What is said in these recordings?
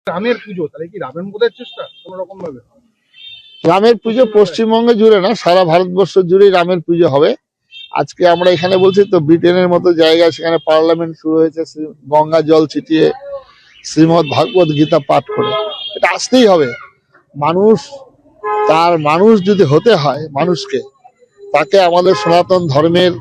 রামের পুজো, তাহলে কি রামের বোধের চেষ্টা কোন রকম ভাবে? রামের পুজো পশ্চিমবঙ্গে জুড়ে না, সারা ভারতবর্ষ জুড়েই রামের পুজো হবে। আজকে আমরা এখানে বলছি তো, ব্রিটেনের মতো জায়গায় সেখানে পার্লামেন্ট শুরু হয়েছে, গঙ্গা জল ছিটিয়ে শ্রীমদ ভাগবত গীতা পাঠ করে। এটা আসতেই হবে। মানুষ, তার মানুষ যদি হতে হয় মানুষকে, তাকে আমাদের সনাতন ধর্মের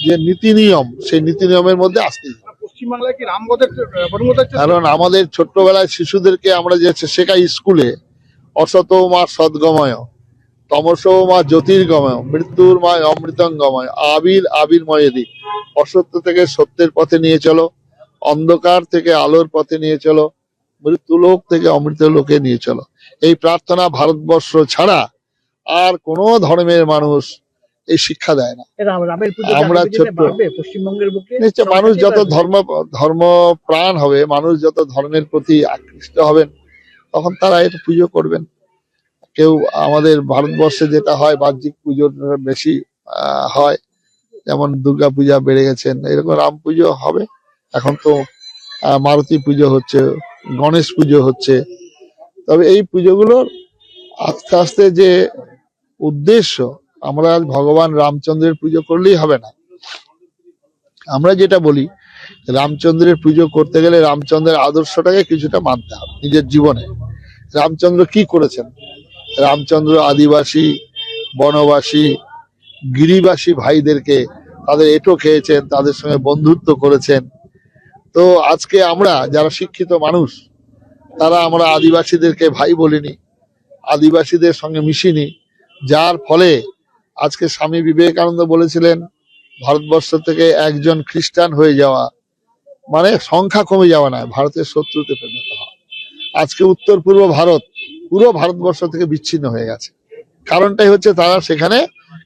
যে নীতি নিয়ম, সেই নীতি নিয়মের মধ্যে আসতেই হবে। পশ্চিমবাংলায় কি রামবোধের চেষ্টা? কারণ আমাদের ছোট্টবেলায় শিশুদেরকে আমরা যে শেখাই স্কুলে, অসত মা সদ্গময়, তমসো মা জ্যোতির্গময়, মৃত্যুর মা অমৃতঙ্গময়, আবির আবির্ময়েদি। অসত্য থেকে সত্যের পথে নিয়ে চলো, অন্ধকার থেকে আলোর পথে নিয়ে চলো, মৃত্যুলোক থেকে অমৃত লোকে নিয়ে চলো। এই প্রার্থনা ভারতবর্ষ ছাড়া আর কোনো ধর্মের মানুষ এই শিক্ষা দেয় না। আমরা ছোট্ট পশ্চিমবঙ্গের বুকে নিশ্চয় মানুষ যত ধর্ম প্রাণ হবে, মানুষ যত ধর্মের প্রতি আকৃষ্ট হবেন, তখন তারা এটা পুজো করবেন। কেউ আমাদের ভারতবর্ষে যেটা হয়, বাহ্যিক পুজোর বেশি হয়, যেমন দুর্গা পূজা বেড়ে গেছেন, এরকম রাম পুজো হবে। এখন তো মারুতি পুজো হচ্ছে, গণেশ পুজো হচ্ছে। তবে এই পুজোগুলোর আস্তে আস্তে যে উদ্দেশ্য, আমরা আজ ভগবান রামচন্দ্রের পুজো করলেই হবে না। আমরা যেটা বলি, রামচন্দ্রের পুজো করতে গেলে রামচন্দ্রের আদর্শটাকে কিছুটা মানতে হবে নিজের জীবনে। রামচন্দ্র কি করেছেন? রামচন্দ্র আদিবাসী, বনবাসী, গিরিবাসী ভাইদেরকে তাদের এঁটো খেয়েছেন, তাদের সঙ্গে বন্ধুত্ব করেছেন। তো আজকে আমরা যারা শিক্ষিত মানুষ, তারা আমরা আদিবাসীদেরকে ভাই বলিনি, আদিবাসীদের সঙ্গে মিশিনি, যার ফলে আজকে স্বামী বিবেকানন্দ বলেছিলেন, ভারতবর্ষ থেকে একজন খ্রিস্টান হয়ে যাওয়া মানে সংখ্যা কমে যাওয়া নয়, ভারতের শত্রুতে পরিণত হওয়া। আজকে উত্তর পূর্ব ভারত পুরো ভারতবর্ষ থেকে বিচ্ছিন্ন হয়ে গেছে। কারণটাই হচ্ছে তারা সেখানে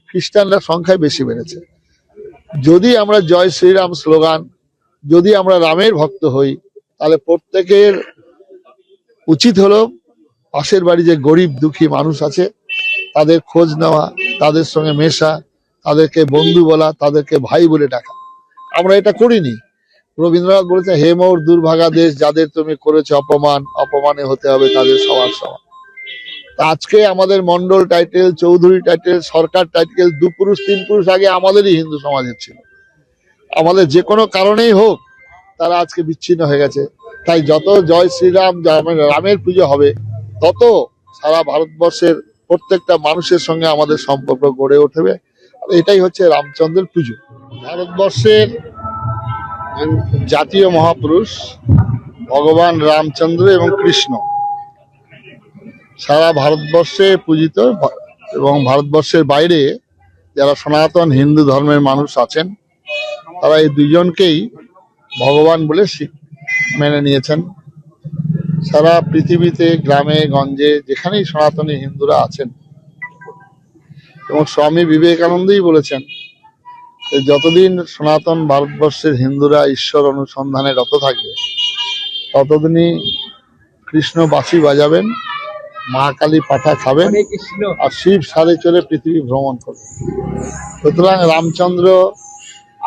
খ্রিস্টানরা সংখ্যায় বেশি বেড়েছে। যদি আমরা জয় শ্রীরাম স্লোগান, যদি আমরা রামের ভক্ত হই, তাহলে প্রত্যেকের উচিত হলো পাশের বাড়ি যে গরিব দুঃখী মানুষ আছে তাদের খোঁজ নেওয়া, তাদের সঙ্গে মেশা, তাদেরকে বন্ধু বলা, তাদেরকে ভাই বলে ডাকা। আমরা এটা করিনি। রবীন্দ্রনাথ বলেছে, হে মোর দুর্ভাগা দেশ, যাদের তুমি করেছো অপমান, অপমানে হতে হবে তাদের সবার সমান। আজকে আমাদের মন্ডল টাইটেল, চৌধুরী টাইটেল, সরকার টাইটেল 2 পুরুষ 3 পুরুষ আগে আমাদেরই হিন্দু সমাজের ছিল। আমাদের যে কোনো কারণেই হোক, তারা আজকে বিচ্ছিন্ন হয়ে গেছে। তাই যত জয় শ্রীরাম, রামের পুজো হবে, তত সারা ভারতবর্ষের প্রত্যেকটা মানুষের সঙ্গে আমাদের সম্পর্ক গড়ে উঠবে। এটাই হচ্ছে রামচন্দ্রের পুজো। ভারতবর্ষের জাতীয় মহাপুরুষ ভগবান রামচন্দ্র এবং কৃষ্ণ সারা ভারতবর্ষে পূজিত, এবং ভারতবর্ষের বাইরে যারা সনাতন হিন্দু ধর্মের মানুষ আছেন, তারা এই দুজনকেই ভগবান বলে মেনে নিয়েছেন। সারা পৃথিবীতে গ্রামে গঞ্জে যেখানেই সনাতনী হিন্দুরা আছেন, এবং স্বামী বিবেকানন্দই বলেছেন যে যতদিন সনাতন ভারতবর্ষের হিন্দুরা ঈশ্বর অনুসন্ধানে রত থাকবে, ততদিনই কৃষ্ণ বাঁশি বাজাবেন, মা কালী পাঠা খাবেন, আর শিব সারে চড়ে পৃথিবী ভ্রমণ করবেন। সুতরাং রামচন্দ্র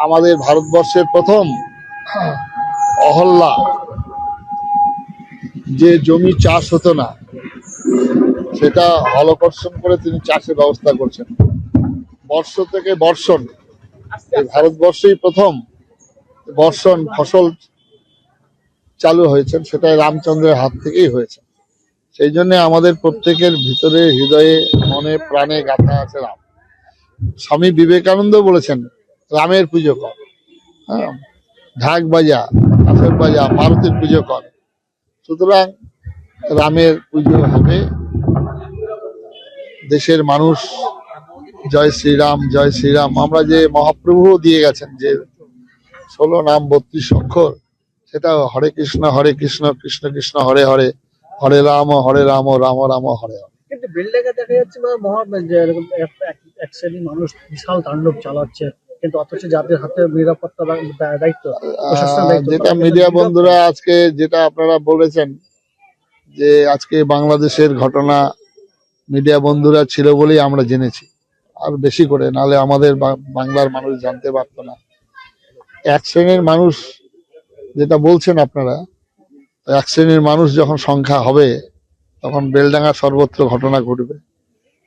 আমাদের ভারতবর্ষের প্রথম অহল্যা, যে জমি চাষ হতো না সেটা হলকর্ষণ করে তিনি চাষের ব্যবস্থা করছেন। বর্ষ থেকে বর্ষণ, এই ভারতবর্ষেই প্রথম বর্ষণ ফসল চালু হয়েছেন, সেটা রামচন্দ্রের হাত থেকেই হয়েছে। সেই জন্য আমাদের প্রত্যেকের ভিতরে, হৃদয়ে, মনে প্রাণে গাথা আছে রাম। স্বামী বিবেকানন্দ বলেছেন, রামের পুজো কর, হ্যাঁ, ঢাক বাজা, কাঠের বাজা, মারুতির পুজো কর। সুতরাং রামের পুজো হবে। দেশের মানুষ জয় শ্রীরাম, জয় শ্রীরাম। আমরা যে মহাপ্রভু দিয়ে গেছেন যে 16 নাম 32 অক্ষর, সেটা হরে কৃষ্ণ কৃষ্ণ কৃষ্ণ হরে হরে, হরে রাম রাম রাম হরে হরে। কিন্তু বিল্ডেকে দেখা যাচ্ছে এক শ্রেণীর মানুষ বিশাল তাণ্ডব চালাচ্ছে, কিন্তু অথচ যাদের হাতে নিরাপত্তা দায়িত্ব, যেটা মিডিয়া বন্ধুরা আজকে যেটা আপনারা বলেছেন, যে আজকে বাংলাদেশের ঘটনা মিডিয়া বন্ধুরা ছিল বলেই আমরা জেনেছি, আর বেশি করে, নালে আমাদের বাংলার মানুষ জানতে পারতো না। এক শ্রেণীর মানুষ যেটা বলছেন আপনারা, এক শ্রেণীর মানুষ যখন সংখ্যা হবে তখন বেলডাঙ্গা সর্বত্র ঘটনা ঘটবে।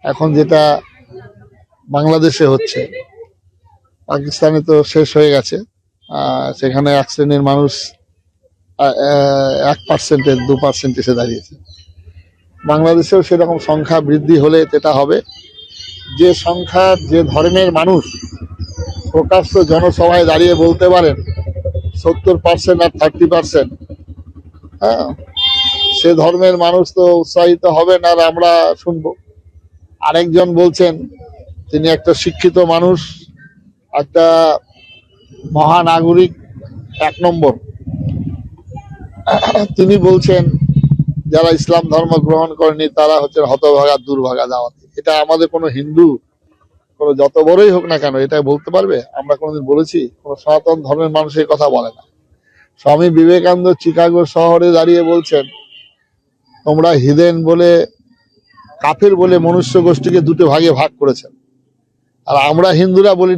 এখন যেটা বাংলাদেশে হচ্ছে, পাকিস্তানে তো শেষ হয়ে গেছে, সেখানে এক শ্রেণীর মানুষ 1%, 2% এসে দাঁড়িয়েছে। বাংলাদেশেও সেরকম সংখ্যা বৃদ্ধি হলে যেটা হবে, যে সংখ্যা যে ধর্মের মানুষ প্রকাশ্য জনসভায় দাঁড়িয়ে বলতে পারেন 70% আর 30%, হ্যাঁ, সে ধর্মের মানুষ তো উৎসাহিত হবেন আর আমরা শুনবো। আরেকজন বলছেন, তিনি একটা শিক্ষিত মানুষ, একটা মহানাগরিক 1 নম্বর, তিনি বলছেন যারা ইসলাম ধর্ম গ্রহণ করেনি তারা হচ্ছে হতভাগা দুর্ভাগা দাওয়াতি। এটা আমাদের কোনো হিন্দু, কোনো যত বড়ই হোক না কেন, এটা বলতে পারবে? আমরা কোনোদিন বলেছি? কোনো সনাতন ধর্মের মানুষ এই কথা বলে না। স্বামী বিবেকানন্দ চিকাগো শহরে দাঁড়িয়ে বলছেন, তোমরা হিদেন বলে, কাফের বলে মনুষ্য গোষ্ঠীকে দুটো ভাগে ভাগ করেছেন, আর আমরা হিন্দুরা বলি